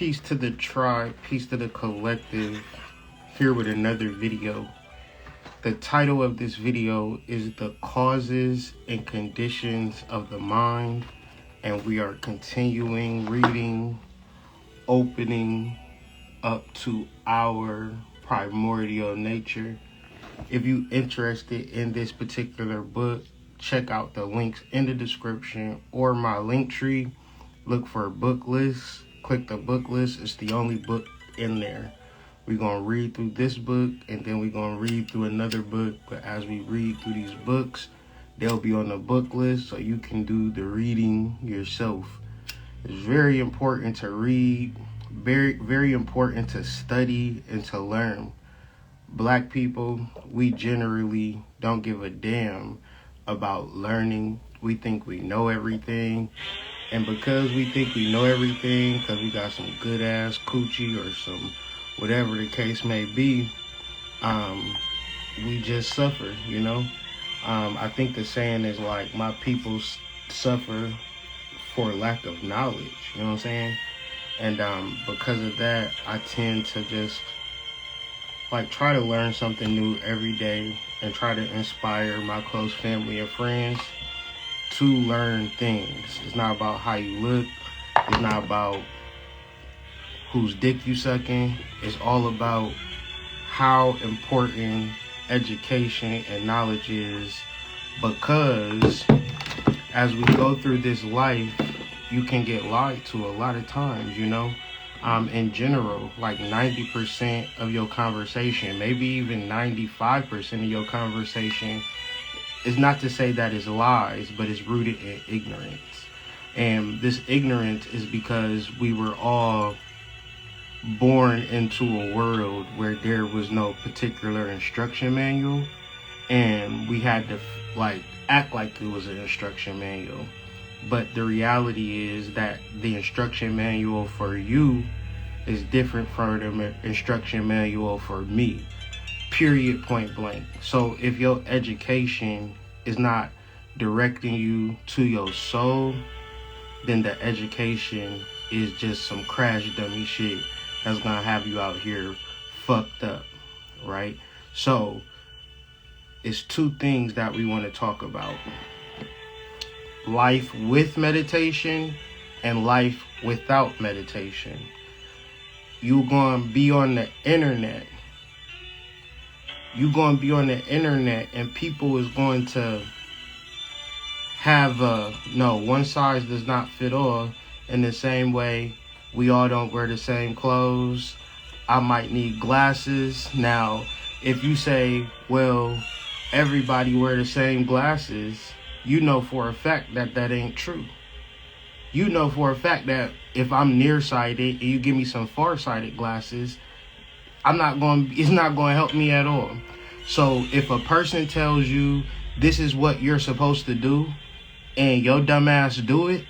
Peace to the tribe, peace to the collective, here with another video. The title of this video is The Causes and Conditions of the Mind, and we are continuing reading, opening up to our primordial nature. If you're interested in this particular book, check out the links in the description or my link tree. Look for book lists. Click the book list. It's the only book in there. We're going to read through this book, and then we're going to read through another book. But as we read through these books, they'll be on the book list so you can do the reading yourself. It's very important to read, very, very important to study and to learn. Black people, we generally don't give a damn about learning. We think we know everything. And because we think we know everything, because we got some good ass coochie or some whatever the case may be, we just suffer, you know? I think the saying is like, my people suffer for lack of knowledge, you know what I'm saying? And because of that, I tend to just like try to learn something new every day and try to inspire my close family and friends to learn things. It's not about how you look. It's not about whose dick you sucking. It's all about how important education and knowledge is, because as we go through this life, you can get lied to a lot of times, you know? In general, like 90% of your conversation, maybe even 95% of your conversation, is not to say that it's lies, but it's rooted in ignorance. And this ignorance is because we were all born into a world where there was no particular instruction manual, and we had to like act like it was an instruction manual. But the reality is that the instruction manual for you is different from the instruction manual for me. Period, point blank. So if your education is not directing you to your soul, then the education is just some crash dummy shit that's gonna have you out here fucked up, right? So it's two things that we want to talk about: life with meditation and life without meditation. You're gonna be on the internet. You're going to be on the internet, and people is going to have one size does not fit all. In the same way, we all don't wear the same clothes. I might need glasses. Now, if you say, well, everybody wear the same glasses, you know for a fact that that ain't true. You know for a fact that if I'm nearsighted and you give me some farsighted glasses, it's not going to help me at all. So if a person tells you this is what you're supposed to do and your dumb ass do it,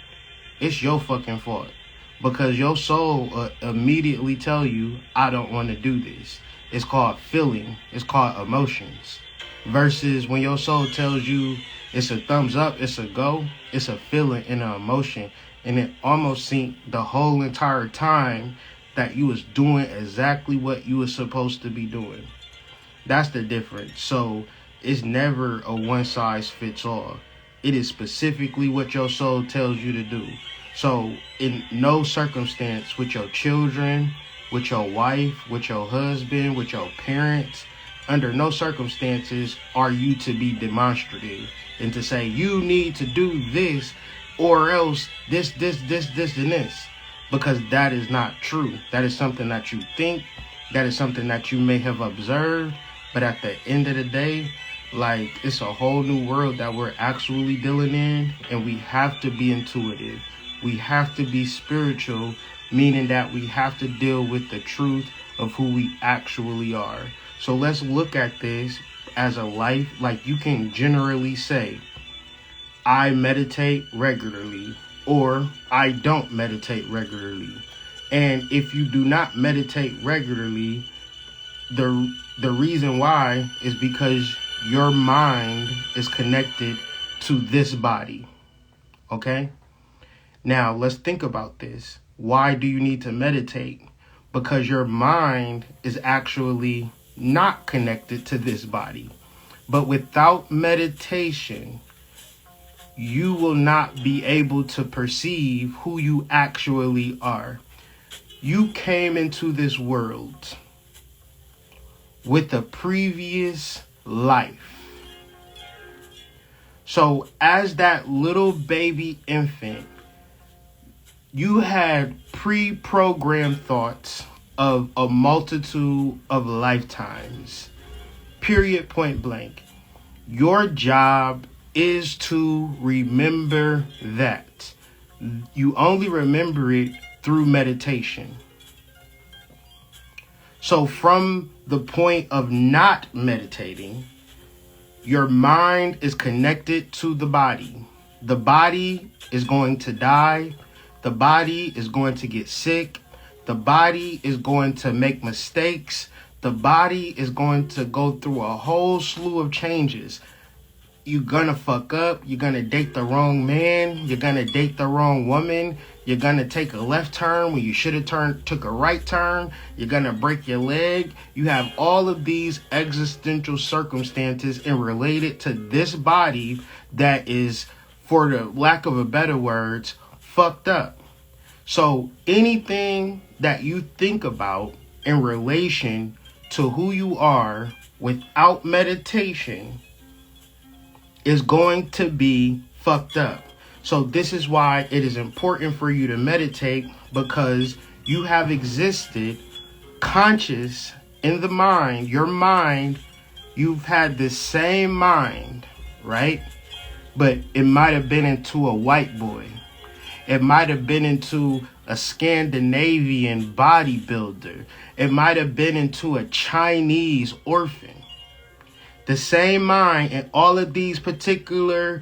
it's your fucking fault. Because your soul immediately tell you, I don't want to do this. It's called feeling. It's called emotions. Versus when your soul tells you it's a thumbs up, it's a go, it's a feeling and an emotion. And it almost seemed the whole entire time that you was doing exactly what you was supposed to be doing. That's the difference. So it's never a one size fits all. It is specifically what your soul tells you to do. So in no circumstance, with your children, with your wife, with your husband, with your parents, under no circumstances are you to be demonstrative and to say you need to do this or else this, and this. Because that is not true. That is something that you think. That is something that you may have observed. But at the end of the day, like, it's a whole new world that we're actually dealing in. And we have to be intuitive. We have to be spiritual, meaning that we have to deal with the truth of who we actually are. So let's look at this as a life. Like, you can generally say, I meditate regularly, or I don't meditate regularly. And if you do not meditate regularly, the reason why is because your mind is connected to this body. Okay? Now, let's think about this. why do you need to meditate? Because your mind is actually not connected to this body. But without meditation, you will not be able to perceive who you actually are. You came into this world with a previous life. So as that little baby infant, you had pre-programmed thoughts of a multitude of lifetimes. Period, point blank. Your job is to remember that. You only remember it through meditation. So from the point of not meditating, your mind is connected to the body. The body is going to die. The body is going to get sick. The body is going to make mistakes. The body is going to go through a whole slew of changes. You're going to fuck up. You're going to date the wrong man. You're going to date the wrong woman. You're going to take a left turn when you should have took a right turn. You're going to break your leg. You have all of these existential circumstances and related to this body that is, for the lack of a better words, fucked up. So anything that you think about in relation to who you are without meditation is going to be fucked up. So this is why it is important for you to meditate, because you have existed conscious in the mind. Your mind, you've had the same mind, right? But it might have been into a white boy. It might have been into a Scandinavian bodybuilder. It might have been into a Chinese orphan. The same mind and all of these particular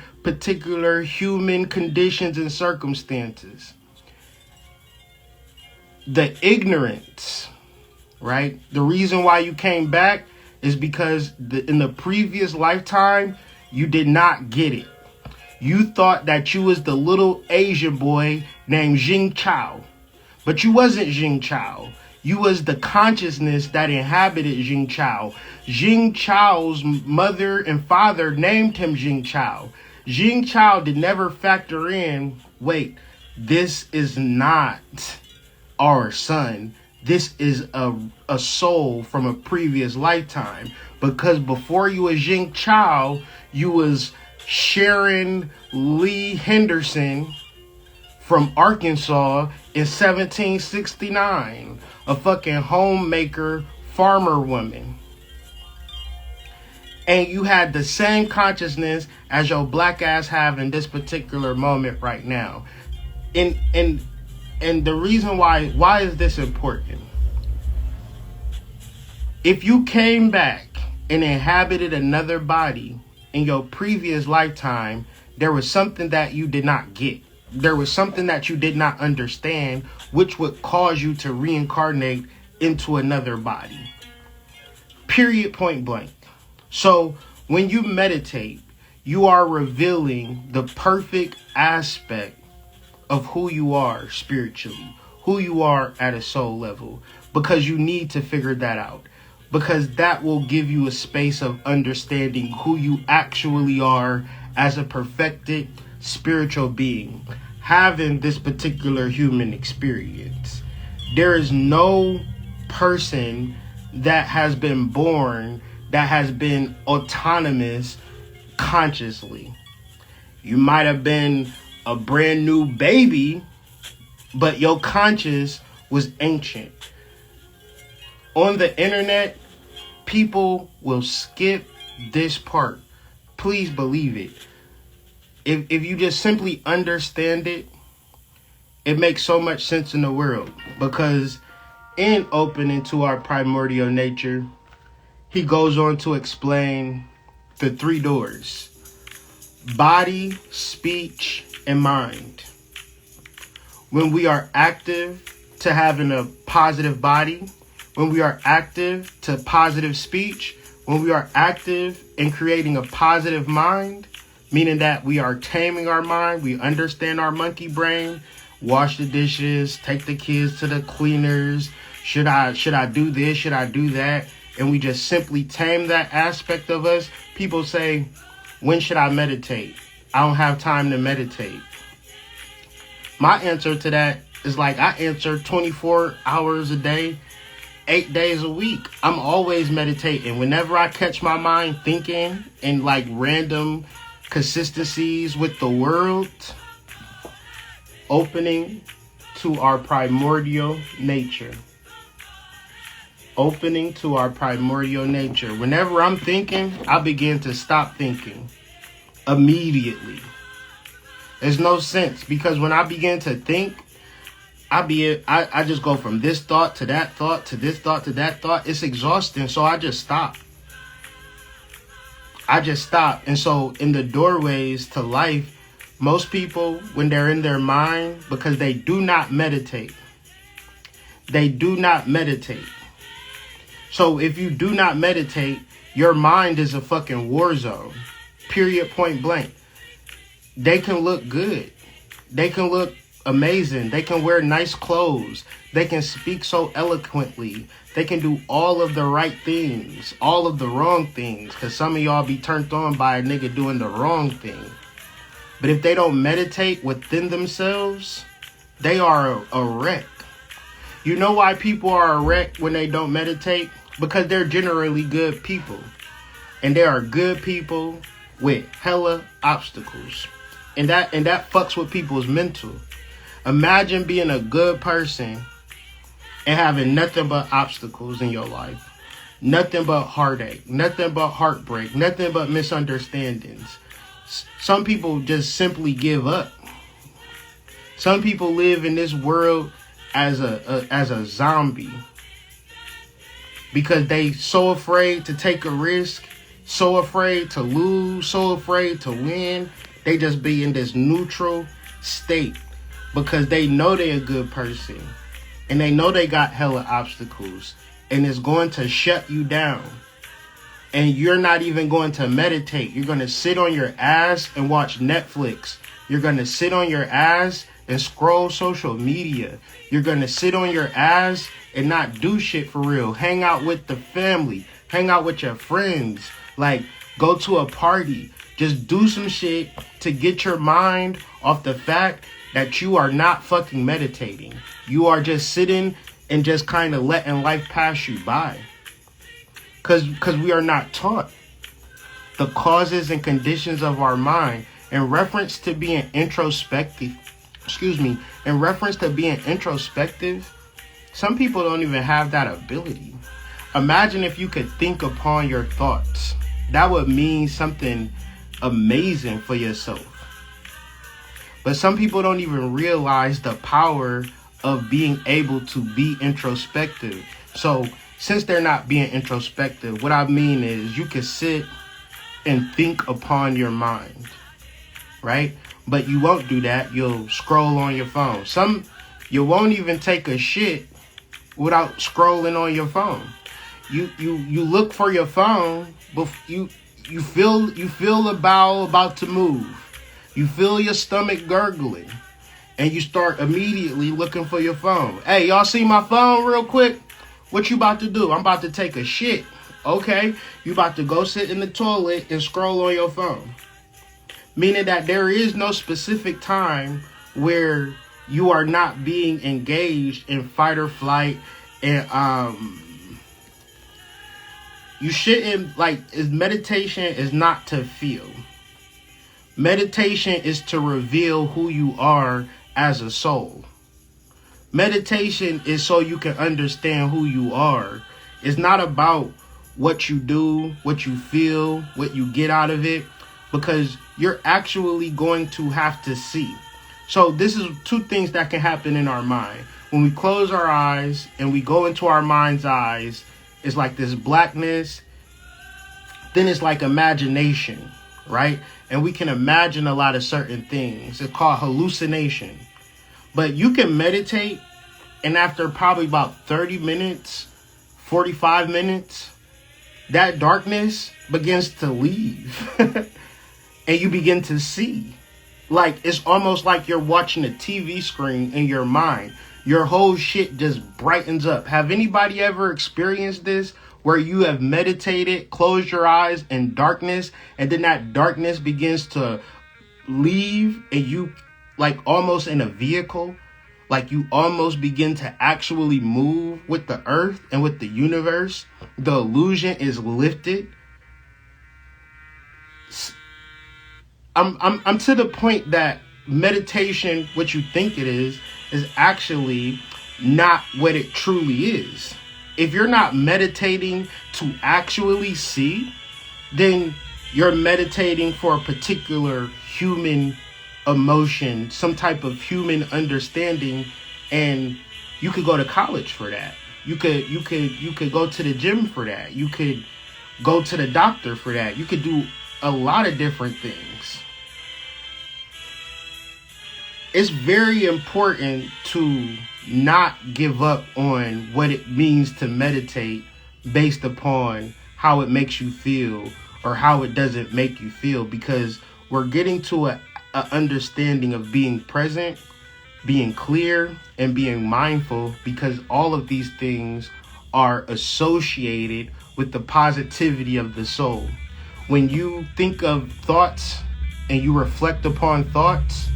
human conditions and circumstances. The ignorance, right? The reason why you came back is because in the previous lifetime, you did not get it. You thought that you was the little Asian boy named Jing Chao. But you wasn't Jing Chao. You was the consciousness that inhabited Jing Chao. Jing Chao's mother and father named him Jing Chao. Jing Chao did never factor in, wait, this is not our son. This is a soul from a previous lifetime. Because before you was Jing Chao, you was Sharon Lee Henderson from Arkansas in 1769, a fucking homemaker farmer woman. And you had the same consciousness as your black ass have in this particular moment right now. And the reason why is this important? If you came back and inhabited another body in your previous lifetime, there was something that you did not get. There was something that you did not understand, which would cause you to reincarnate into another body. Period, point blank. So when you meditate, you are revealing the perfect aspect of who you are spiritually, who you are at a soul level, because you need to figure that out. Because that will give you a space of understanding who you actually are as a perfected spiritual being, having this particular human experience. There is no person that has been born that has been autonomous consciously. You might have been a brand new baby, but your conscious was ancient. On the internet, people will skip this part. Please believe it. If you just simply understand it, it makes so much sense in the world. Because in Opening to Our Primordial Nature, he goes on to explain the 3 doors: body, speech, and mind. When we are active to having a positive body, when we are active to positive speech, when we are active in creating a positive mind, meaning that we are taming our mind, we understand our monkey brain, wash the dishes, take the kids to the cleaners. Should I do this? Should I do that? And we just simply tame that aspect of us. People say, when should I meditate? I don't have time to meditate. My answer to that is like I answer 24 hours a day, 8 days a week. I'm always meditating. Whenever I catch my mind thinking in like random consistencies with the world, opening to our primordial nature. Opening to our primordial nature. Whenever I'm thinking, I begin to stop thinking immediately. There's no sense, because when I begin to think, I just go from this thought to that thought to this thought to that thought. It's exhausting, so I just stop. And so in the doorways to life, most people, when they're in their mind, because they do not meditate. So if you do not meditate, your mind is a fucking war zone. Period, point blank. They can look good. They can look amazing. They can wear nice clothes. They can speak so eloquently. They can do all of the right things, all of the wrong things. Because some of y'all be turned on by a nigga doing the wrong thing. But if they don't meditate within themselves, they are a wreck. You know why people are a wreck when they don't meditate? Because they're generally good people. And they are good people with hella obstacles. And that fucks with people's mental. Imagine being a good person and having nothing but obstacles in your life. Nothing but heartache. Nothing but heartbreak. Nothing but misunderstandings. Some people just simply give up. Some people live in this world as a zombie. Because they so afraid to take a risk. So afraid to lose. So afraid to win. They just be in this neutral state because they know they're a good person and they know they got hella obstacles, and it's going to shut you down. And you're not even going to meditate. You're going to sit on your ass and watch Netflix. You're going to sit on your ass and scroll social media. You're going to sit on your ass and not do shit for real. Hang out with the family. Hang out with your friends. Like, go to a party. Just do some shit to get your mind off the fact that you are not fucking meditating. You are just sitting and just kind of letting life pass you by. Because we are not taught the causes and conditions of our mind. In reference to being introspective, some people don't even have that ability. Imagine if you could think upon your thoughts. That would mean something amazing for yourself. But some people don't even realize the power of being able to be introspective. So since they're not being introspective, what I mean is you can sit and think upon your mind, right? But you won't do that. You'll scroll on your phone. You won't even take a shit without scrolling on your phone. You look for your phone, but you feel the bowel about to move. You feel your stomach gurgling, and you start immediately looking for your phone. Hey, y'all see my phone real quick? What you about to do? I'm about to take a shit. Okay, you about to go sit in the toilet and scroll on your phone. Meaning that there is no specific time where you are not being engaged in fight or flight, and you shouldn't, meditation is not to feel. Meditation is to reveal who you are as a soul. Meditation is so you can understand who you are. It's not about what you do, what you feel, what you get out of it, because you're actually going to have to see. So this is two things that can happen in our mind. When we close our eyes and we go into our mind's eyes, it's like this blackness. Then it's like imagination, right? And we can imagine a lot of certain things. It's called hallucination. But you can meditate, and after probably about 30 minutes, 45 minutes, that darkness begins to leave. And you begin to see. Like, it's almost like you're watching a TV screen in your mind. Your whole shit just brightens up. Have anybody ever experienced this? Where you have meditated, closed your eyes in darkness, and then that darkness begins to leave, and you, like, almost in a vehicle, like you almost begin to actually move with the earth and with the universe. The illusion is lifted. I'm to the point that meditation, what you think it is actually not what it truly is. If you're not meditating to actually see, then you're meditating for a particular human emotion, some type of human understanding, and you could go to college for that. You could go to the gym for that. You could go to the doctor for that. You could do a lot of different things. It's very important to not give up on what it means to meditate based upon how it makes you feel or how it doesn't make you feel, because we're getting to a understanding of being present, being clear, and being mindful, because all of these things are associated with the positivity of the soul. When you think of thoughts and you reflect upon thoughts,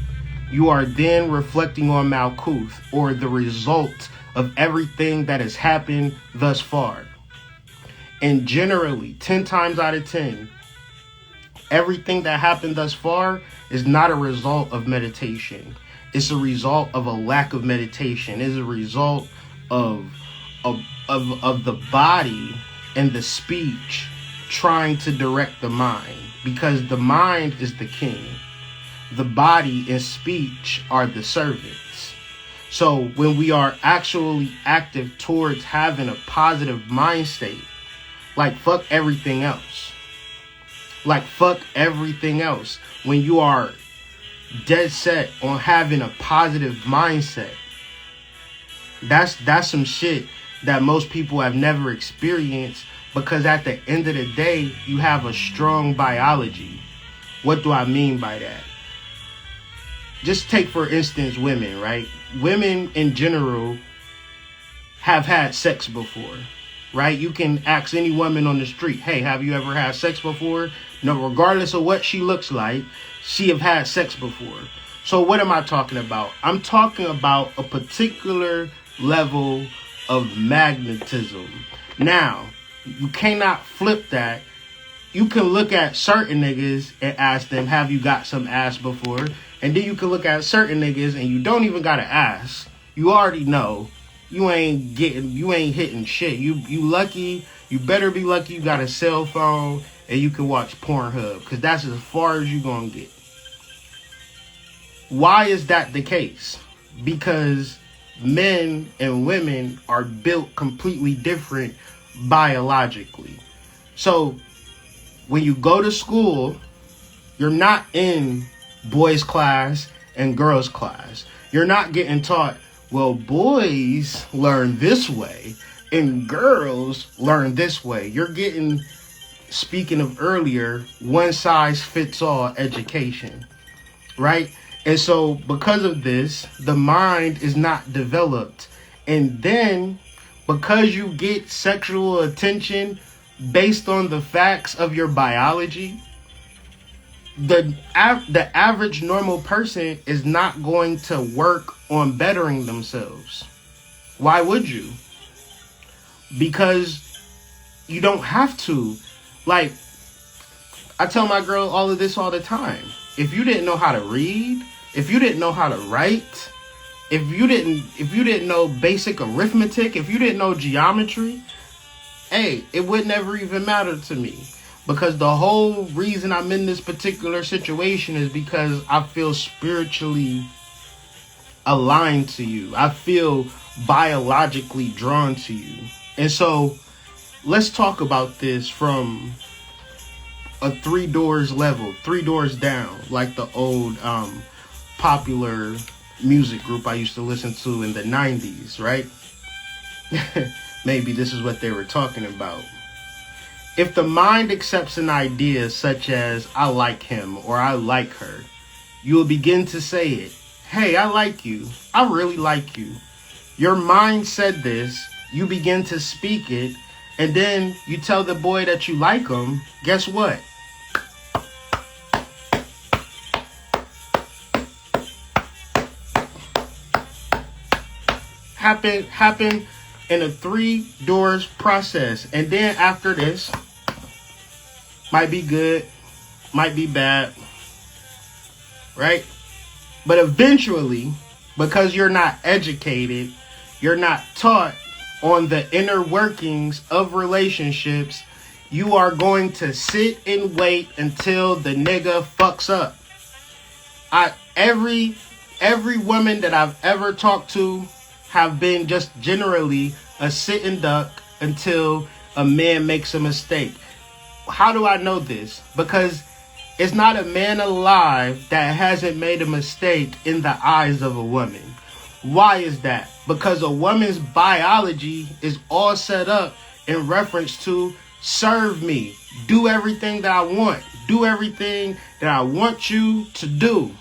you are then reflecting on Malkuth, or the result of everything that has happened thus far. And generally, 10 times out of 10, everything that happened thus far is not a result of meditation. It's a result of a lack of meditation. It's a result of the body and the speech trying to direct the mind, because the mind is the king. The body and speech are the servants. So when we are actually active towards having a positive mind state, like fuck everything else. Like fuck everything else. When you are dead set on having a positive mindset, that's some shit that most people have never experienced, because at the end of the day, you have a strong biology. What do I mean by that? Just take, for instance, women, right? Women in general have had sex before, right? You can ask any woman on the street, hey, have you ever had sex before? No, regardless of what she looks like, she have had sex before. So what am I talking about? I'm talking about a particular level of magnetism. Now, you cannot flip that. You can look at certain niggas and ask them, have you got some ass before? And then you can look at certain niggas and you don't even gotta ask. You already know. You ain't hitting shit. You lucky. You better be lucky you got a cell phone and you can watch Pornhub, because that's as far as you gonna get. Why is that the case? Because men and women are built completely different biologically. So when you go to school, you're not in boys class and girls class. You're not getting taught, well, boys learn this way and girls learn this way. You're getting, speaking of earlier, one size fits all education, right? And so because of this, the mind is not developed. And then because you get sexual attention based on the facts of your biology, the average normal person is not going to work on bettering themselves. Why would you? Because you don't have to. Like, I tell my girl all of this all the time. If you didn't know how to read, if you didn't know how to write, if you didn't know basic arithmetic, if you didn't know geometry, hey, it would never even matter to me. Because the whole reason I'm in this particular situation is because I feel spiritually aligned to you. I feel biologically drawn to you. And so let's talk about this from a 3 doors level, 3 doors down, like the old popular music group I used to listen to in the 90s, right? Maybe this is what they were talking about. If the mind accepts an idea such as I like him or I like her, you will begin to say it. Hey, I like you. I really like you. Your mind said this. You begin to speak it. And then you tell the boy that you like him. Guess what? Happen in a 3 doors process. And then after this, might be good, might be bad, right? But eventually, because you're not educated, you're not taught on the inner workings of relationships, you are going to sit and wait until the nigga fucks up. Every woman that I've ever talked to have been just generally a sitting duck until a man makes a mistake. How do I know this? Because it's not a man alive that hasn't made a mistake in the eyes of a woman. Why is that? Because a woman's biology is all set up in reference to serve me, do everything that I want, do everything that I want you to do.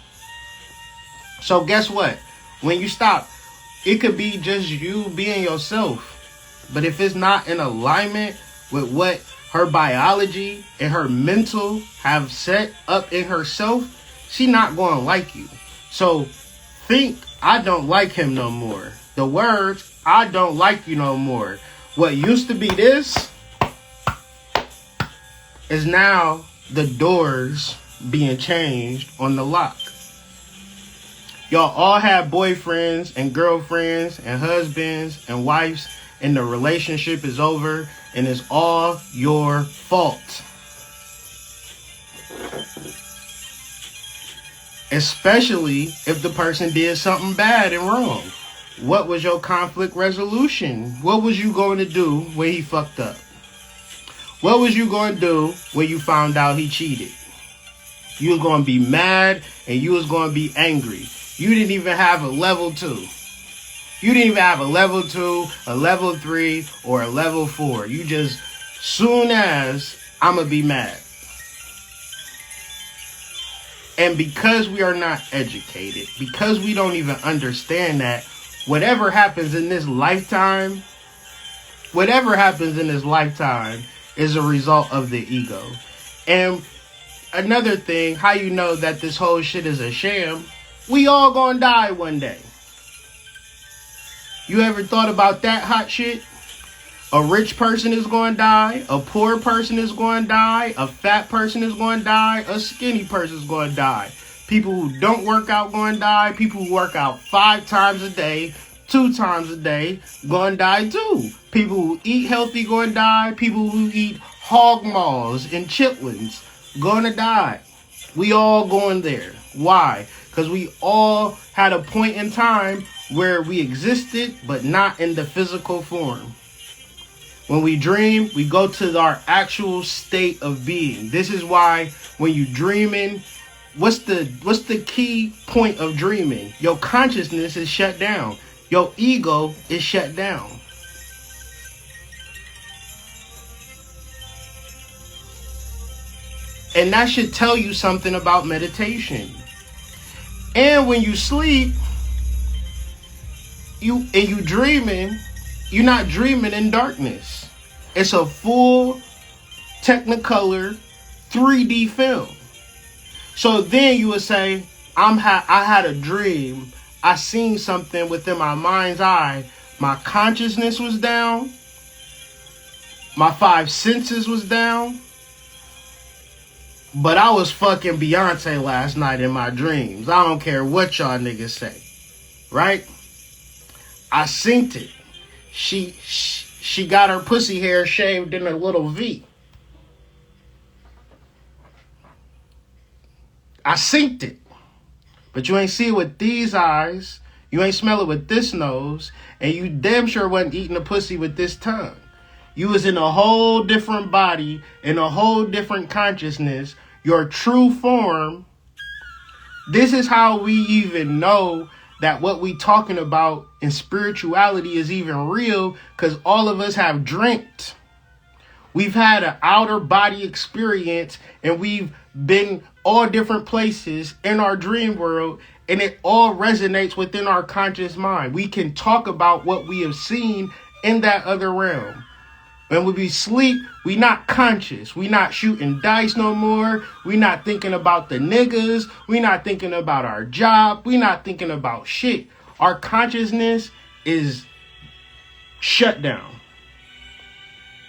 So guess what? When you stop, it could be just you being yourself. But if it's not in alignment with what her biology and her mental have set up in herself, she not going to like you. So think, I don't like him no more. The words, I don't like you no more. What used to be this is now the doors being changed on the lock. Y'all all have boyfriends and girlfriends and husbands and wives, and the relationship is over, and it's all your fault. Especially if the person did something bad and wrong. What was your conflict resolution? What was you going to do when he fucked up? What was you going to do when you found out he cheated? You was going to be mad and you was going to be angry. You didn't even have a level 2. You didn't even have a level 2, a level 3, or a level 4. You just, soon as, I'm going to be mad. And because we are not educated, because we don't even understand that whatever happens in this lifetime is a result of the ego. And another thing, how you know that this whole shit is a sham, we all gonna die one day. You ever thought about that hot shit? A rich person is going to die. A poor person is going to die. A fat person is going to die. A skinny person is going to die. People who don't work out going to die. People who work out 5 times a day, 2 times a day, going to die too. People who eat healthy going to die. People who eat hog maws and chitlins going to die. We all going there. Why? Because we all had a point in time where we existed, but not in the physical form. When we dream, we go to our actual state of being. This is why when you dreaming, what's the key point of dreaming? Your consciousness is shut down. Your ego is shut down. And that should tell you something about meditation. And when you sleep, you dreaming, you're not dreaming in darkness. It's a full Technicolor 3D film. So then you would say, I had a dream. I seen something within my mind's eye. My consciousness was down. My 5 senses was down. But I was fucking Beyonce last night in my dreams. I don't care what y'all niggas say. Right? I synced it. She got her pussy hair shaved in a little V. I synced it. But you ain't see it with these eyes. You ain't smell it with this nose. And you damn sure wasn't eating a pussy with this tongue. You was in a whole different body, in a whole different consciousness. Your true form. This is how we even know that what we talking about in spirituality is even real, because all of us have dreamt. We've had an outer body experience, and we've been all different places in our dream world, and it all resonates within our conscious mind. We can talk about what we have seen in that other realm. When we sleep, we not conscious. We not shooting dice no more. We not thinking about the niggas. We not thinking about our job. We not thinking about shit. Our consciousness is shut down.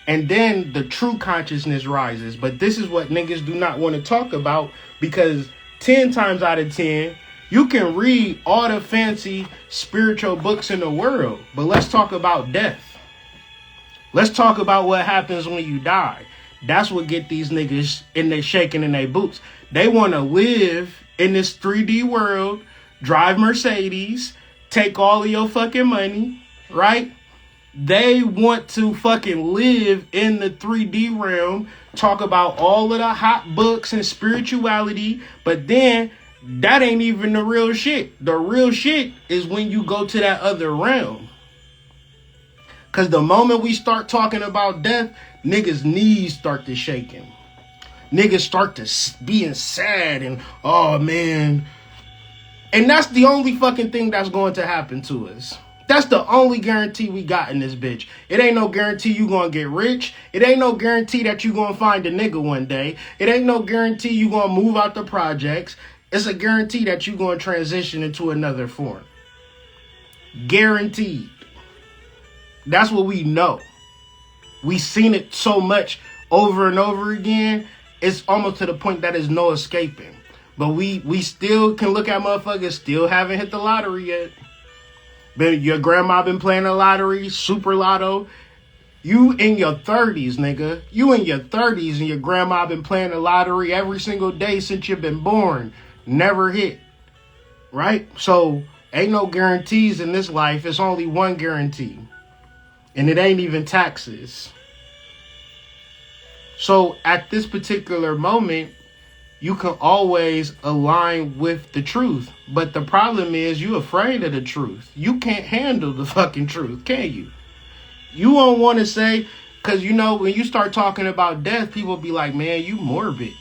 And then the true consciousness rises. But this is what niggas do not want to talk about, because 10 times out of 10, you can read all the fancy spiritual books in the world. But let's talk about death. Let's talk about what happens when you die. That's what get these niggas in their shaking in their boots. They want to live in this 3D world, drive Mercedes, take all of your fucking money, right? They want to fucking live in the 3D realm, talk about all of the hot books and spirituality, but then that ain't even the real shit. The real shit is when you go to that other realm. Because the moment we start talking about death, niggas' knees start to shaking. Niggas start to being sad and, oh man. And that's the only fucking thing that's going to happen to us. That's the only guarantee we got in this bitch. It ain't no guarantee you gonna get rich. It ain't no guarantee that you gonna find a nigga one day. It ain't no guarantee you gonna move out the projects. It's a guarantee that you gonna transition into another form. Guaranteed. That's what we know. We seen it so much over and over again. It's almost to the point that there's no escaping. But we still can look at motherfuckers still haven't hit the lottery yet. But your grandma been playing the lottery, super lotto. You in your 30s, nigga. You in your 30s and your grandma been playing the lottery every single day since you've been born. Never hit. Right? So ain't no guarantees in this life. It's only one guarantee. And it ain't even taxes. So at this particular moment, you can always align with the truth. But the problem is you afraid of the truth. You can't handle the fucking truth, can you? You won't want to say, because you know, when you start talking about death, people be like, man, you morbid.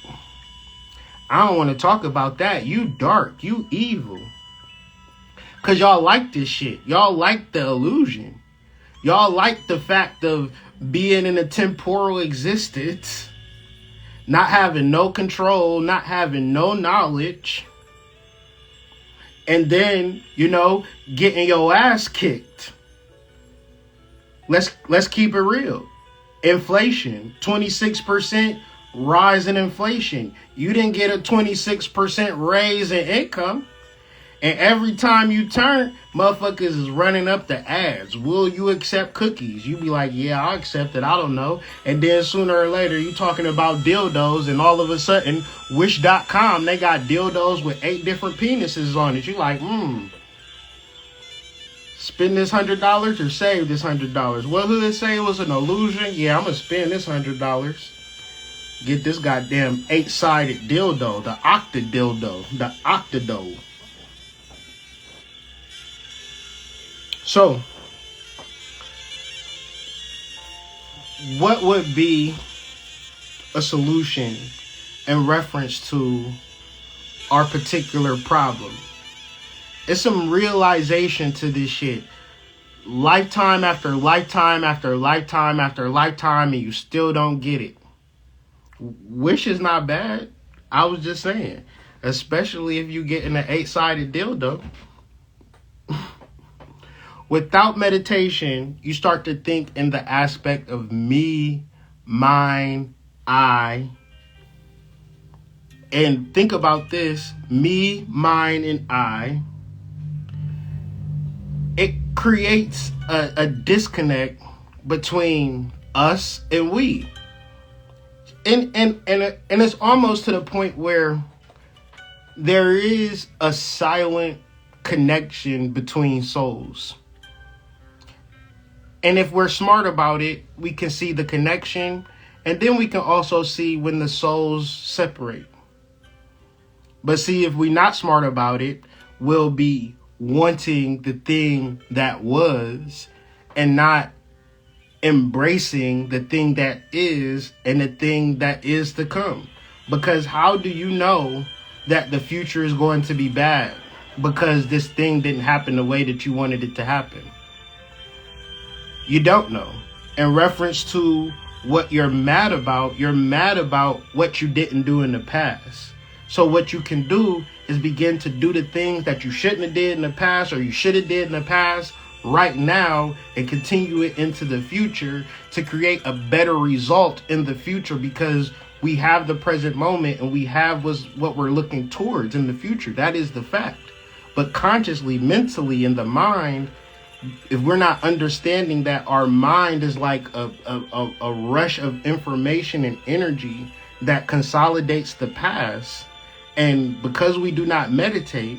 I don't want to talk about that. You dark, you evil. Because y'all like this shit. Y'all like the illusion. Y'all like the fact of being in a temporal existence, not having no control, not having no knowledge, and then, you know, getting your ass kicked. Let's keep it real. Inflation, 26% rise in inflation. You didn't get a 26% raise in income. And every time you turn, motherfuckers is running up the ads. Will you accept cookies? You be like, yeah, I'll accept it. I don't know. And then sooner or later, you talking about dildos. And all of a sudden, Wish.com, they got dildos with 8 different penises on it. You like, spend this $100 or save this $100? Well, who did say it was an illusion? Yeah, I'm going to spend this $100. Get this goddamn 8-sided dildo. The octadildo. The octado. So, what would be a solution in reference to our particular problem? It's some realization to this shit. Lifetime after lifetime after lifetime after lifetime, and you still don't get it. Wish is not bad. I was just saying. Especially if you get an 8-sided dildo. Without meditation, you start to think in the aspect of me, mine, I. And think about this, me, mine, and I. It creates a disconnect between us and we. And it's almost to the point where there is a silent connection between souls. And if we're smart about it, we can see the connection. And then we can also see when the souls separate. But see, if we're not smart about it, we'll be wanting the thing that was and not embracing the thing that is and the thing that is to come. Because how do you know that the future is going to be bad? Because this thing didn't happen the way that you wanted it to happen. You don't know. In reference to what you're mad about what you didn't do in the past. So what you can do is begin to do the things that you shouldn't have did in the past, or you should have did in the past right now, and continue it into the future to create a better result in the future, because we have the present moment and we have what we're looking towards in the future. That is the fact. But consciously, mentally, in the mind, if we're not understanding that our mind is like a rush of information and energy that consolidates the past, and because we do not meditate,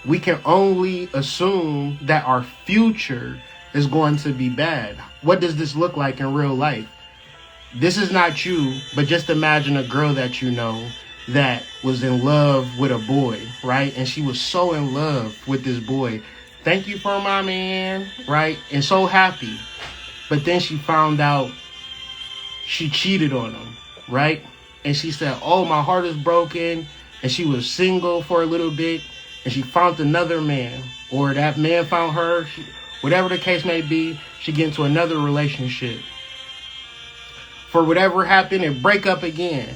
we can only assume that our future is going to be bad. What does this look like in real life? This is not you, but just imagine a girl that you know that was in love with a boy, right? And she was so in love with this boy. Thank you for my man, right? And so happy. But then she found out she cheated on him, right? And she said, oh, my heart is broken. And she was single for a little bit. And she found another man, or that man found her. Whatever the case may be, she get into another relationship. For whatever happened, and break up again.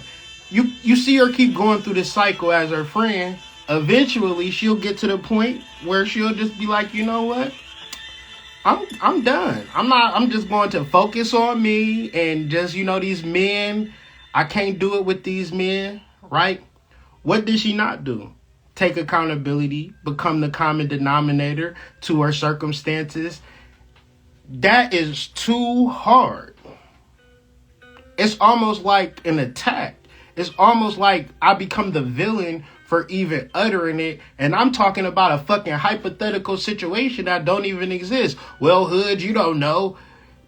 You see her keep going through this cycle as her friend. Eventually, she'll get to the point where she'll just be like, you know what? I'm done. I'm just going to focus on me, and just, these men, I can't do it with these men, right? What did she not do? Take accountability, become the common denominator to her circumstances. That is too hard. It's almost like an attack. It's almost like I become the villain for even uttering it. And I'm talking about a fucking hypothetical situation that don't even exist. Well, Hood, you don't know.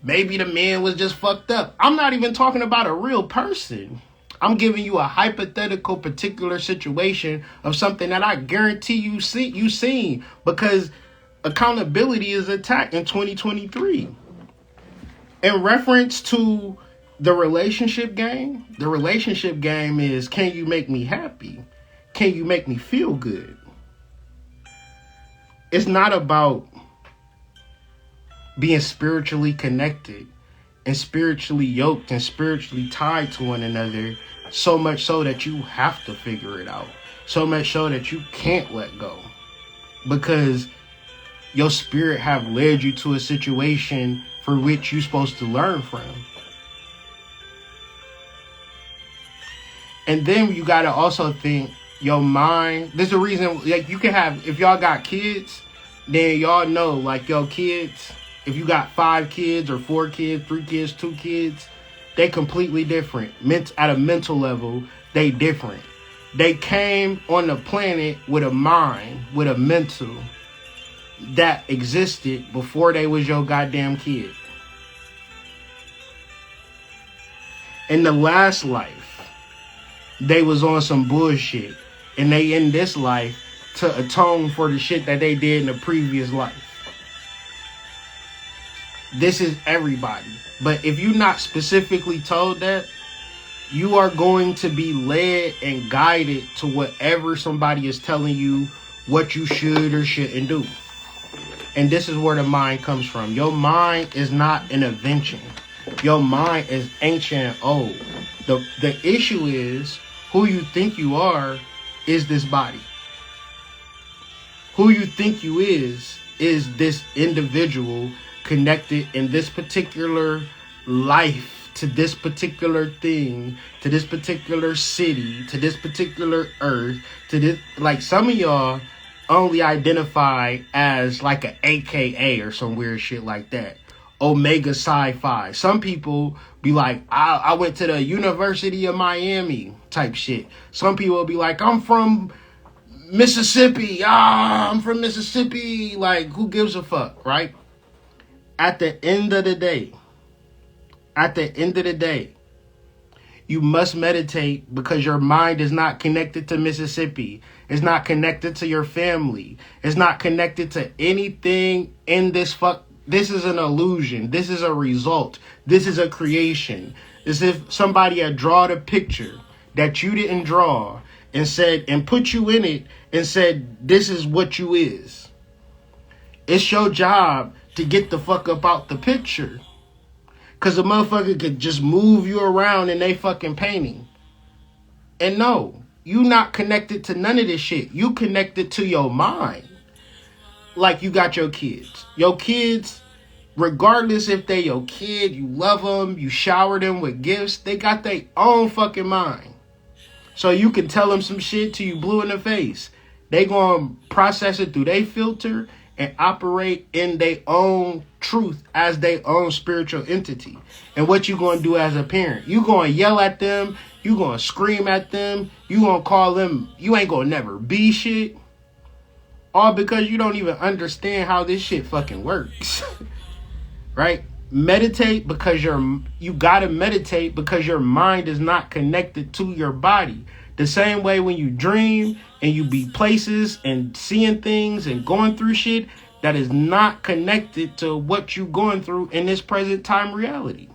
Maybe the man was just fucked up. I'm not even talking about a real person. I'm giving you a hypothetical particular situation of something that I guarantee you seen, because accountability is attacked in 2023. In reference to the relationship game is, can you make me happy? Can you make me feel good? It's not about being spiritually connected and spiritually yoked and spiritually tied to one another, so much so that you have to figure it out. So much so that you can't let go. Because your spirit have led you to a situation for which you're supposed to learn from. And then you got to also think your mind. There's a reason, like, you can have, if y'all got kids, then y'all know, like, your kids, if you got 5 kids or 4 kids, 3 kids, 2 kids, they completely different. At a mental level, they different. They came on the planet with a mind, with a mental that existed before they was your goddamn kid. In the last life, they was on some bullshit, and they in this life to atone for the shit that they did in the previous life. This is everybody. But if you're not specifically told that, you are going to be led and guided to whatever somebody is telling you what you should or shouldn't do. And this is where the mind comes from. Your mind is not an invention. Your mind is ancient and old. The issue is, who you think you are is this body. Who you think you is this individual connected in this particular life to this particular thing, to this particular city, to this particular earth, to this, like, some of y'all only identify as like an AKA or some weird shit like that. Omega Sci-Fi. Some people be like, I went to the University of Miami type shit. Some people will be like, I'm from Mississippi. I'm from Mississippi. Like, who gives a fuck, right? At the end of the day, you must meditate, because your mind is not connected to Mississippi. It's not connected to your family. It's not connected to anything in this fuck. This is an illusion. This is a result. This is a creation. As if somebody had drawn a picture. that you didn't draw and said, and put you in it and said, this is what you is. It's your job to get the fuck up out the picture. Cause a motherfucker could just move you around in they fucking painting. And no, you not connected to none of this shit. You connected to your mind. Like you got your kids. Your kids, regardless if they your kid, you love them, you shower them with gifts, they got their own fucking mind. So you can tell them some shit till you blue in the face. They gonna process it through their filter and operate in their own truth as their own spiritual entity. And what you gonna do as a parent? You gonna yell at them, you gonna scream at them, you gonna call them, you ain't gonna never be shit. All because you don't even understand how this shit fucking works. Right? Meditate because you gotta meditate because your mind is not connected to your body. The same way when you dream and you be places and seeing things and going through shit that is not connected to what you going through in this present time reality.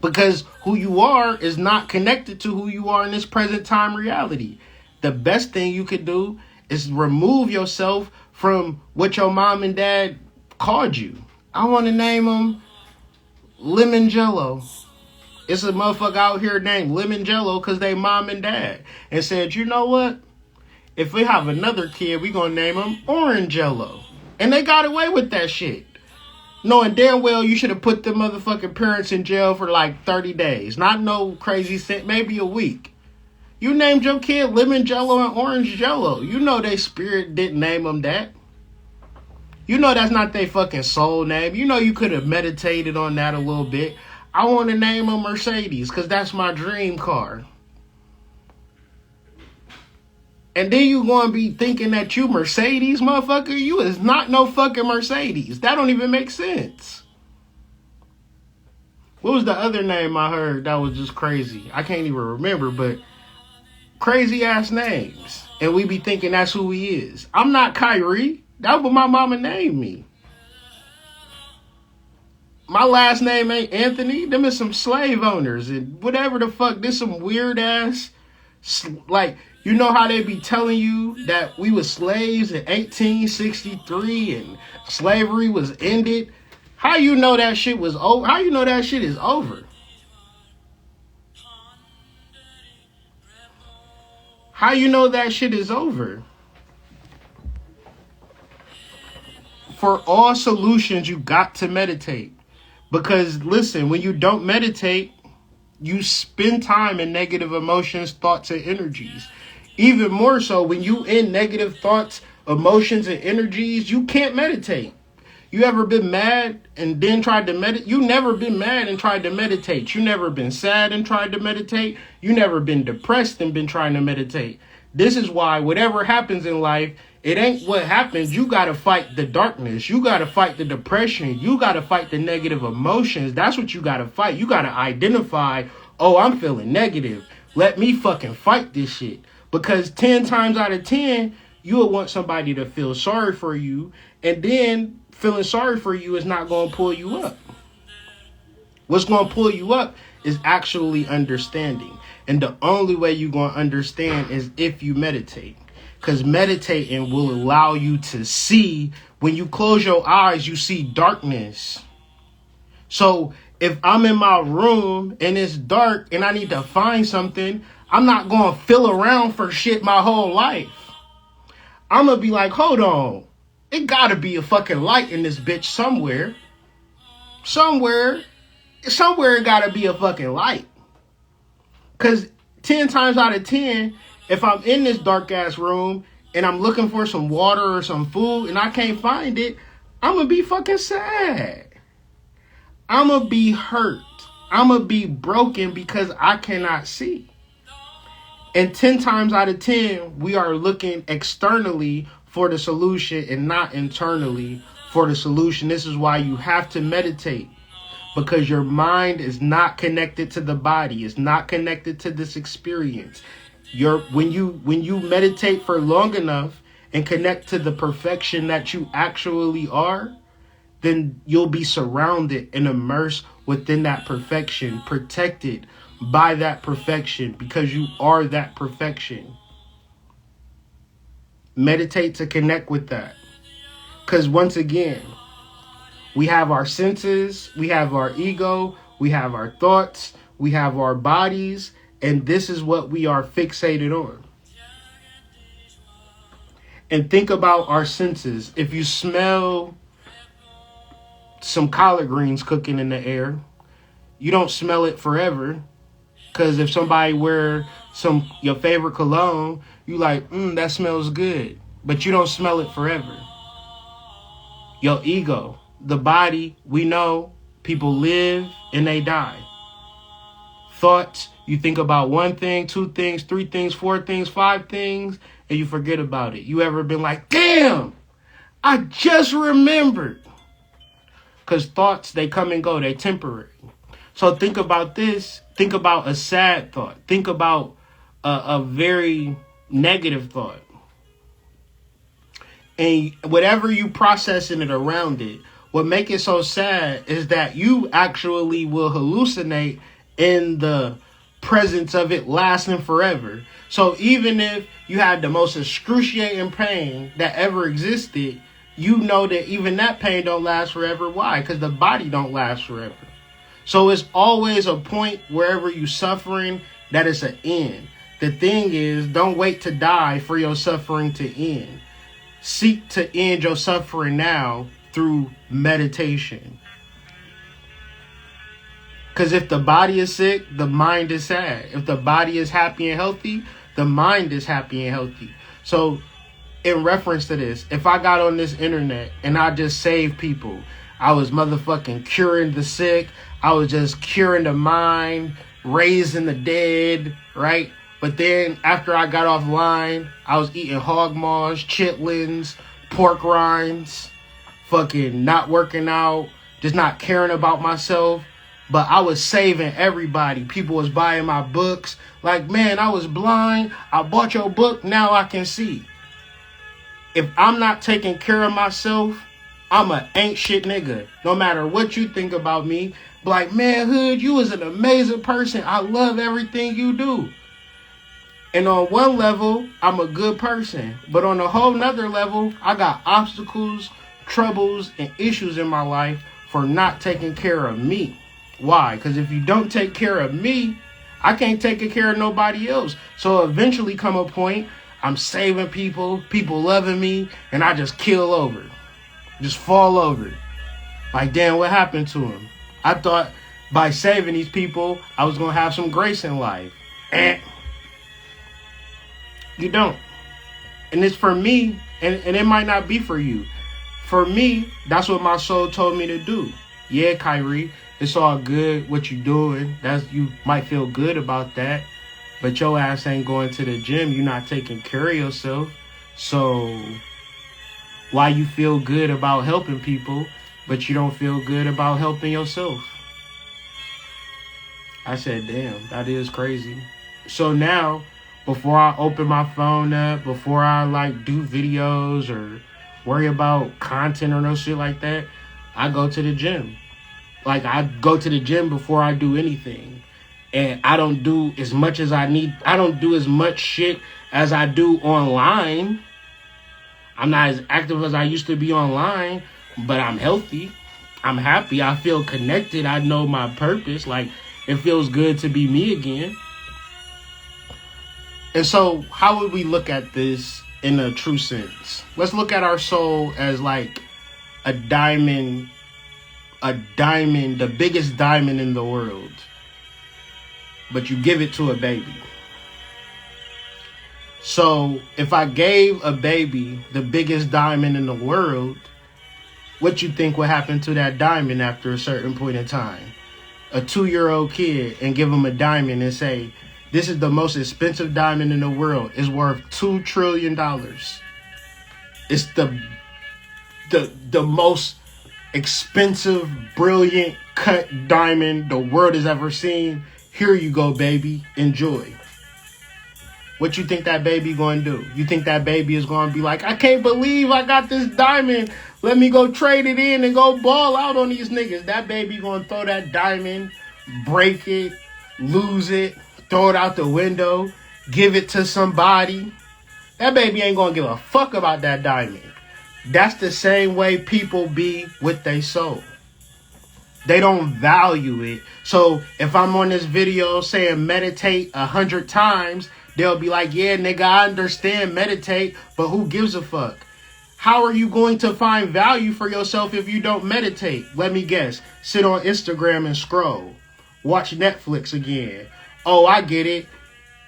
Because who you are is not connected to who you are in this present time reality. The best thing you could do is remove yourself from what your mom and dad called you. I want to name them Lemon Jello. It's a motherfucker out here named Lemon Jello because they mom and dad. And said, you know what? If we have another kid, we going to name him Orange Jello. And they got away with that shit. Knowing damn well you should have put the motherfucking parents in jail for like 30 days. Not no crazy shit, maybe a week. You named your kid Lemon Jello and Orange Jello. You know they spirit didn't name them that. You know that's not their fucking soul name. You know you could have meditated on that a little bit. I want to name a Mercedes because that's my dream car. And then you going to be thinking that you Mercedes, motherfucker. You is not no fucking Mercedes. That don't even make sense. What was the other name I heard that was just crazy? I can't even remember, but crazy ass names. And we be thinking that's who he is. I'm not Kyrie. That's what my mama named me. My last name ain't Anthony. Them is some slave owners and whatever the fuck. This some weird ass, like, you know how they be telling you that we was slaves in 1863 and slavery was ended? How you know that shit was over? How you know that shit is over? How you know that shit is over? For all solutions, you got to meditate. Because listen, when you don't meditate, you spend time in negative emotions, thoughts, and energies. Even more so, when you in negative thoughts, emotions, and energies, you can't meditate. You ever been mad and then tried to meditate? You never been mad and tried to meditate. You never been sad and tried to meditate. You never been depressed and been trying to meditate. This is why whatever happens in life, it ain't what happens. You got to fight the darkness. You got to fight the depression. You got to fight the negative emotions. That's what you got to fight. You got to identify, oh, I'm feeling negative. Let me fucking fight this shit. Because 10 times out of 10, you will want somebody to feel sorry for you. And then feeling sorry for you is not going to pull you up. What's going to pull you up is actually understanding. And the only way you're going to understand is if you meditate. Because meditating will allow you to see. When you close your eyes, you see darkness. So if I'm in my room and it's dark and I need to find something, I'm not going to feel around for shit my whole life. I'm going to be like, hold on. It got to be a fucking light in this bitch somewhere. Somewhere it got to be a fucking light. Because 10 times out of 10, if I'm in this dark ass room and I'm looking for some water or some food and I can't find it, I'm going to be fucking sad. I'm going to be hurt. I'm going to be broken because I cannot see. And 10 times out of 10, we are looking externally for the solution and not internally for the solution. This is why you have to meditate. Because your mind is not connected to the body. It's not connected to this experience. When you meditate for long enough and connect to the perfection that you actually are, then you'll be surrounded and immersed within that perfection, protected by that perfection because you are that perfection. Meditate to connect with that. Because once again, we have our senses, we have our ego, we have our thoughts, we have our bodies, and this is what we are fixated on. And think about our senses. If you smell some collard greens cooking in the air, you don't smell it forever. Because if somebody wear your favorite cologne, you like, that smells good. But you don't smell it forever. Your ego, the body, we know people live and they die. Thoughts, you think about one thing, two things, three things, four things, five things, and you forget about it. You ever been like, damn, I just remembered. Because thoughts, they come and go, they temporary. So think about this. Think about a sad thought. Think about a very negative thought. And whatever you processing it around it, what make it so sad is that you actually will hallucinate in the presence of it lasting forever. So even if you had the most excruciating pain that ever existed, you know that even that pain don't last forever. Why? Because the body don't last forever. So it's always a point wherever you suffering that it's an end. The thing is, don't wait to die for your suffering to end. Seek to end your suffering now through meditation. Because if the body is sick, the mind is sad. If the body is happy and healthy, the mind is happy and healthy. So in reference to this, if I got on this internet and I just saved people, I was motherfucking curing the sick, I was just curing the mind, raising the dead, right? But then after I got offline, I was eating hog maws, chitlins, pork rinds, fucking not working out, just not caring about myself. But I was saving everybody. People was buying my books. Like, man, I was blind. I bought your book. Now I can see. If I'm not taking care of myself, I'm a ain't shit nigga. No matter what you think about me. Like, man, Hood, you was an amazing person. I love everything you do. And on one level, I'm a good person. But on a whole nother level, I got obstacles, troubles, and issues in my life for not taking care of me. Why? Because if you don't take care of me, I can't take care of nobody else. So eventually come a point, I'm saving people, people loving me, and I just keel over. Just fall over. Like, damn, what happened to him? I thought by saving these people, I was going to have some grace in life. You don't. And it's for me, and it might not be for you. For me, that's what my soul told me to do. Yeah, Kyrie, it's all good what you doing. You might feel good about that. But your ass ain't going to the gym. You're not taking care of yourself. So why you feel good about helping people, but you don't feel good about helping yourself? I said, damn, that is crazy. So now, before I open my phone up, before I do videos or worry about content or no shit like that, I go to the gym. I go to the gym before I do anything. And I don't do as much as I need. I don't do as much shit as I do online. I'm not as active as I used to be online, but I'm healthy. I'm happy. I feel connected. I know my purpose. It feels good to be me again. And so how would we look at this in a true sense? Let's look at our soul as a diamond, the biggest diamond in the world. But you give it to a baby. So if I gave a baby the biggest diamond in the world, what you think would happen to that diamond after a certain point in time? A 2-year-old kid, and give him a diamond and say, this is the most expensive diamond in the world. It's worth $2 trillion. It's the most expensive, brilliant cut diamond the world has ever seen. Here you go, baby. Enjoy. What you think that baby going to do? You think that baby is going to be like, I can't believe I got this diamond. Let me go trade it in and go ball out on these niggas. That baby going to throw that diamond, break it, lose it, throw it out the window, give it to somebody. That baby ain't gonna give a fuck about that diamond. That's the same way people be with their soul. They don't value it. So if I'm on this video saying meditate 100 times, they'll be like, yeah, nigga, I understand meditate, but who gives a fuck? How are you going to find value for yourself if you don't meditate? Let me guess. Sit on Instagram and scroll. Watch Netflix again. Oh, I get it.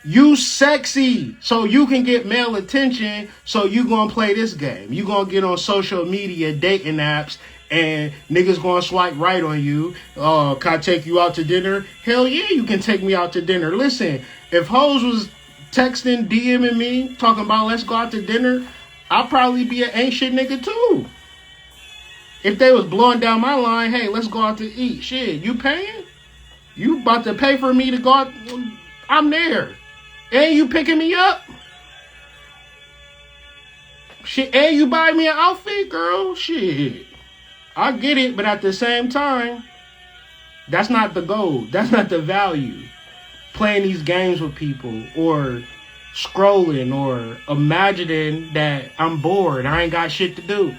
You sexy so you can get male attention, so you gonna play this game. You gonna get on social media dating apps and niggas gonna swipe right on you. Oh, can I take you out to dinner? Hell yeah, you can take me out to dinner. Listen, if hoes was texting, DMing me, talking about let's go out to dinner, I'll probably be an ain't shit nigga too. If they was blowing down my line, hey, let's go out to eat. Shit, you paying? You about to pay for me to go out? I'm there. And you picking me up? Shit, and you buy me an outfit, girl? Shit. I get it, but at the same time, that's not the goal. That's not the value. Playing these games with people or scrolling or imagining that I'm bored, I ain't got shit to do.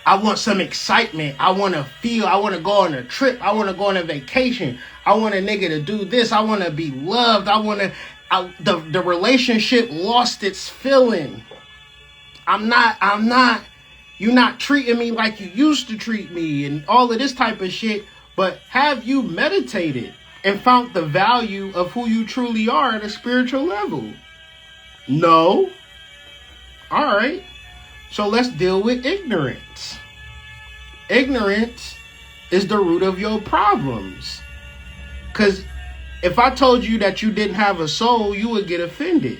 I want some excitement. I want to feel. I want to go on a trip. I want to go on a vacation. I want a nigga to do this. I want to be loved. The relationship lost its feeling. You're not treating me like you used to treat me and all of this type of shit. But have you meditated and found the value of who you truly are at a spiritual level? No. All right. So let's deal with ignorance. Ignorance is the root of your problems. Because if I told you that you didn't have a soul, you would get offended.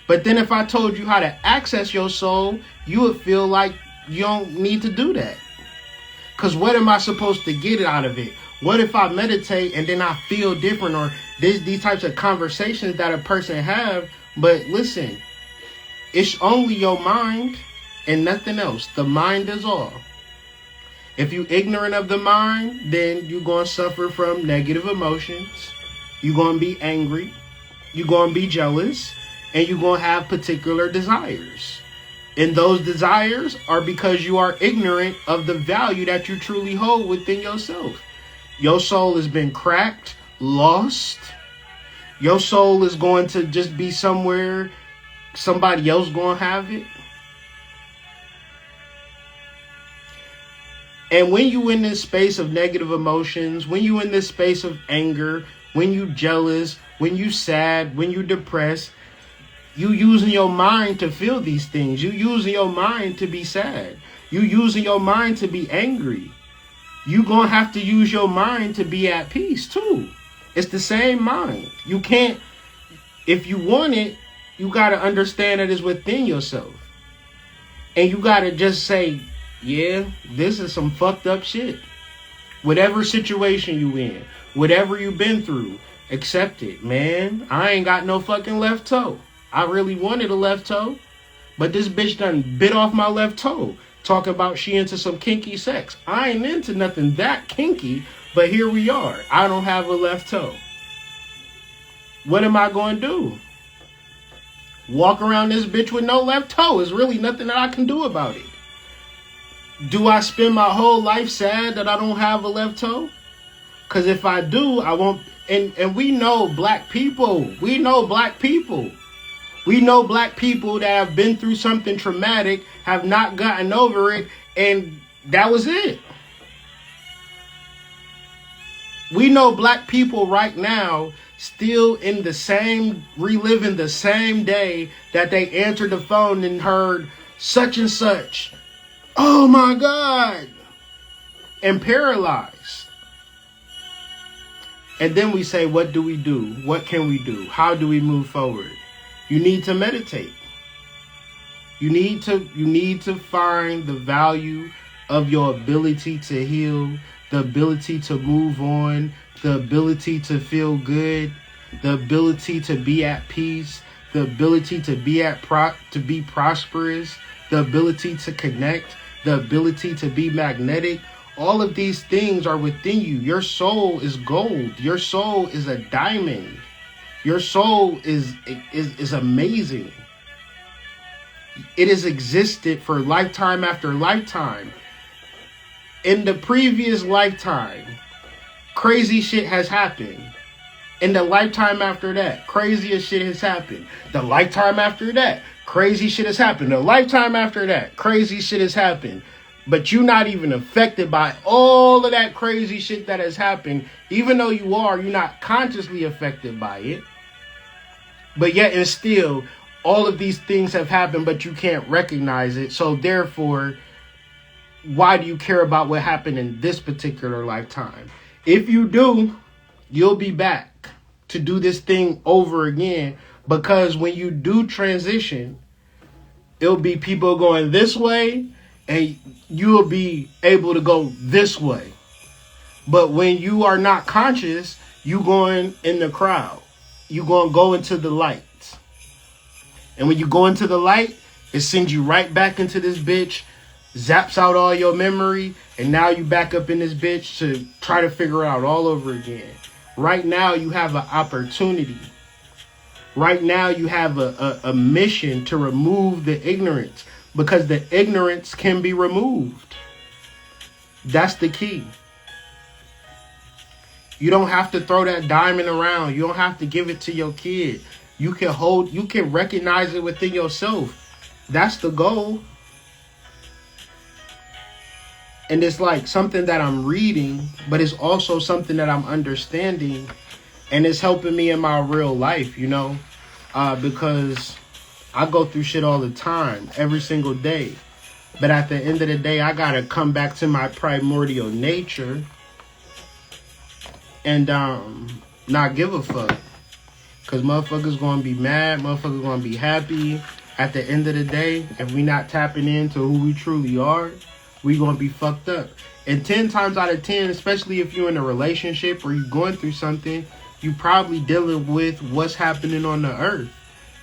But then if I told you how to access your soul, you would feel like you don't need to do that. Because what am I supposed to get out of it? What if I meditate and then I feel different? Or these types of conversations that a person have. But listen, it's only your mind and nothing else. The mind is all. If you're ignorant of the mind, then you're going to suffer from negative emotions. You're going to be angry. You're going to be jealous. And you're going to have particular desires. And those desires are because you are ignorant of the value that you truly hold within yourself. Your soul has been cracked, lost. Your soul is going to just be somewhere. Somebody else going to have it. And when you in this space of negative emotions, when you in this space of anger, when you jealous, when you sad, when you depressed, you using your mind to feel these things. You using your mind to be sad. You using your mind to be angry. You gonna have to use your mind to be at peace too. It's the same mind. You can't, if you want it, you gotta understand that it's within yourself. And you gotta just say, yeah, this is some fucked up shit. Whatever situation you in, whatever you've been through, accept it, man. I ain't got no fucking left toe. I really wanted a left toe, but this bitch done bit off my left toe. Talking about she into some kinky sex. I ain't into nothing that kinky, but here we are. I don't have a left toe. What am I going to do? Walk around this bitch with no left toe. There's really nothing that I can do about it. Do I spend my whole life sad that I don't have a left toe? Because if I do, I won't. And we know black people. We know black people. We know black people that have been through something traumatic, have not gotten over it, and that was it. We know black people right now still in the same, reliving the same day that they answered the phone and heard such and such. Oh my God. And paralyzed. And then we say, what do we do? What can we do? How do we move forward? You need to meditate. You need to find the value of your ability to heal, the ability to move on, the ability to feel good, the ability to be at peace, the ability to be prosperous, the ability to connect, the ability to be magnetic. All of these things are within you. Your soul is gold. Your soul is a diamond. Your soul is amazing. It has existed for lifetime after lifetime. In the previous lifetime, crazy shit has happened. In the lifetime after that, craziest shit has happened. The lifetime after that, crazy shit has happened. The lifetime after that, crazy shit has happened. But you're not even affected by all of that crazy shit that has happened. Even though you're not consciously affected by it. But yet and still, all of these things have happened, but you can't recognize it. So therefore, why do you care about what happened in this particular lifetime? If you do, you'll be back to do this thing over again. Because when you do transition, it'll be people going this way, and you'll be able to go this way. But when you are not conscious, you going in the crowd. You going to go into the light. And when you go into the light, it sends you right back into this bitch, zaps out all your memory, and now you back up in this bitch to try to figure it out all over again. Right now, you have an opportunity. Right now, you have a mission to remove the ignorance. Because the ignorance can be removed. That's the key. You don't have to throw that diamond around. You don't have to give it to your kid. You can recognize it within yourself. That's the goal. And it's like something that I'm reading, but it's also something that I'm understanding. And it's helping me in my real life, because I go through shit all the time, every single day. But at the end of the day, I gotta come back to my primordial nature and not give a fuck. Because motherfuckers gonna be mad, motherfuckers gonna be happy. At the end of the day, if we not tapping into who we truly are, we gonna be fucked up. And 10 times out of 10, especially if you're in a relationship or you're going through something, you probably dealing with what's happening on the earth.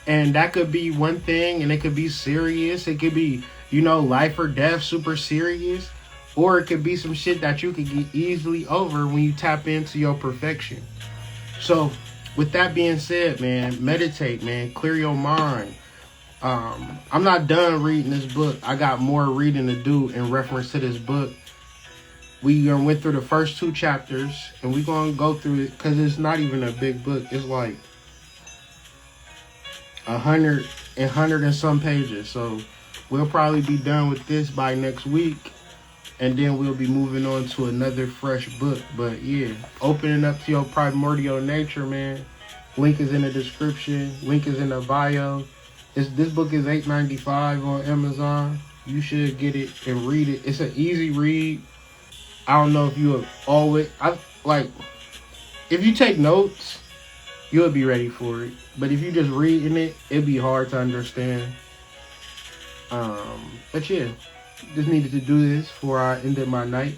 And that could be one thing, and it could be serious. It could be, life or death, super serious. Or it could be some shit that you could get easily over when you tap into your perfection. So, with that being said, man, meditate, man. Clear your mind. I'm not done reading this book. I got more reading to do in reference to this book. We went through the first 2 chapters, and we're going to go through it because it's not even a big book. It's like 100 and some pages. So we'll probably be done with this by next week. And then we'll be moving on to another fresh book. But yeah, opening up to your primordial nature, man. Link is in the description. Link is in the bio. This book is $8.95 on Amazon. You should get it and read it. It's an easy read. I don't know if you have always... if you take notes, you'll be ready for it. But if you just reading it, it'd be hard to understand. But yeah, just needed to do this before I ended my night.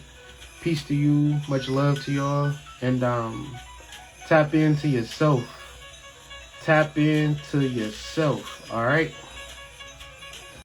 Peace to you. Much love to y'all. And tap into yourself. Tap into yourself. All right.